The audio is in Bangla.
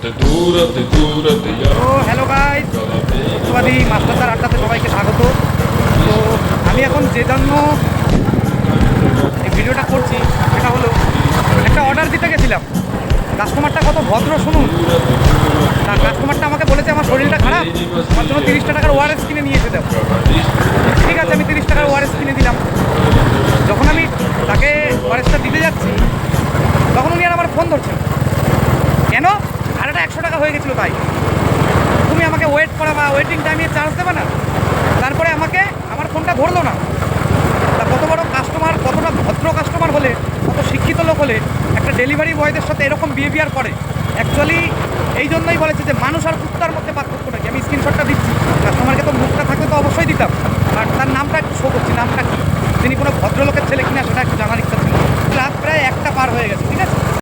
তো হ্যালো গাইস, সবাই মাস্টারদার আড্ডাতে সবাইকে স্বাগত। তো আমি এখন যে জন্য এই ভিডিওটা করছি সেটা হলো একটা অর্ডার দিতে গেছিলাম। কাস্টমারটা কত ভদ্র শুনুন। তার কাস্টমারটা আমাকে বলেছে আমার শরীরটা খারাপ, আমার জন্য 30 টাকার ওআরএস কিনে নিয়ে এসে দেবো। ঠিক আছে, আমি 30 টাকার ওআরএস কিনে দিলাম। যখন আমি তাকে ওআরএসটা দিতে যাচ্ছি তখন উনি আর আমার ফোন ধরছেন। কেন? ভাড়াটা 100 টাকা হয়ে গেছিলো, তাই তুমি আমাকে ওয়েট করা বা ওয়েটিং টাইমে চার্জ দেবে না? তারপরে আমাকে আমার ফোনটা ধরলো না। তা কত বড় কাস্টমার, কতটা ভদ্র কাস্টমার হলে, কত শিক্ষিত লোক হলে একটা ডেলিভারি বয়দের সাথে এরকম বিহেভিয়ার করে। অ্যাকচুয়ালি এই জন্যই বলেছে যে মানুষ আর কুত্তার মধ্যে পার্থক্যটা কি। আমি স্ক্রিনশটটা দিচ্ছি, কাস্টমারকে তো মুখটা থাকলে তো অবশ্যই দিতাম। আর তার নামটা একটু শো করছি, নামটা কি, তিনি কোনো ভদ্রলোকের ছেলে কিনা সেটা একটু জানার ইচ্ছা ছিল। রাত প্রায় 1টা পার হয়ে গেছে, ঠিক আছে।